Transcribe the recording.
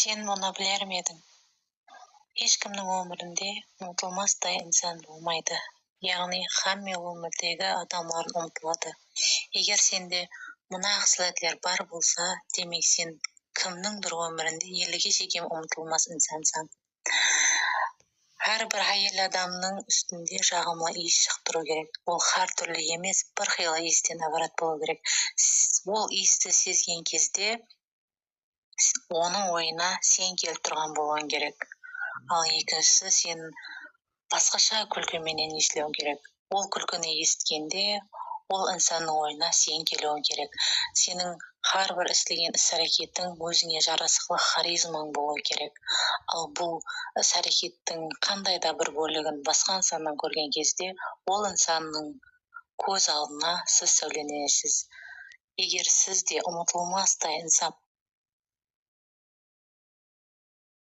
Сен мұны білер ме едің? Ешкімнің өмірінде ұмытылмастай инсан болмайды. Яғни хамме өмірдегі адамдар ұмытылады. Егер сенде мына қасиеттер бар болса, демек сен кімніңдір өмірінде еліге жегем ұмытылмас инсансың. Әрбір әйел адамның үстінде жағымлы иіс шықтыру керек. Ол har түрлі емес, бір қилы иістен әбарат болу керек. Ол иісті сезген кезде оның ойына сен келіп тұрған болуың керек. Ал екіншісі сен басқаша күлкіменен естілуің керек. Ол күлкіні естігенде ол инсанның ойына сен келуің керек. Сенің әрбір істеген іс-әрекетің өзіңе жарасықлы харизмаң болу керек. Ал бұл іс-әрекеттің қандай да бір бөлігін басқа инсаннан көрген кезде ол инсанның көз алдына сіз сәулеленесіз. Егер сіз де ұмытылмастай инсан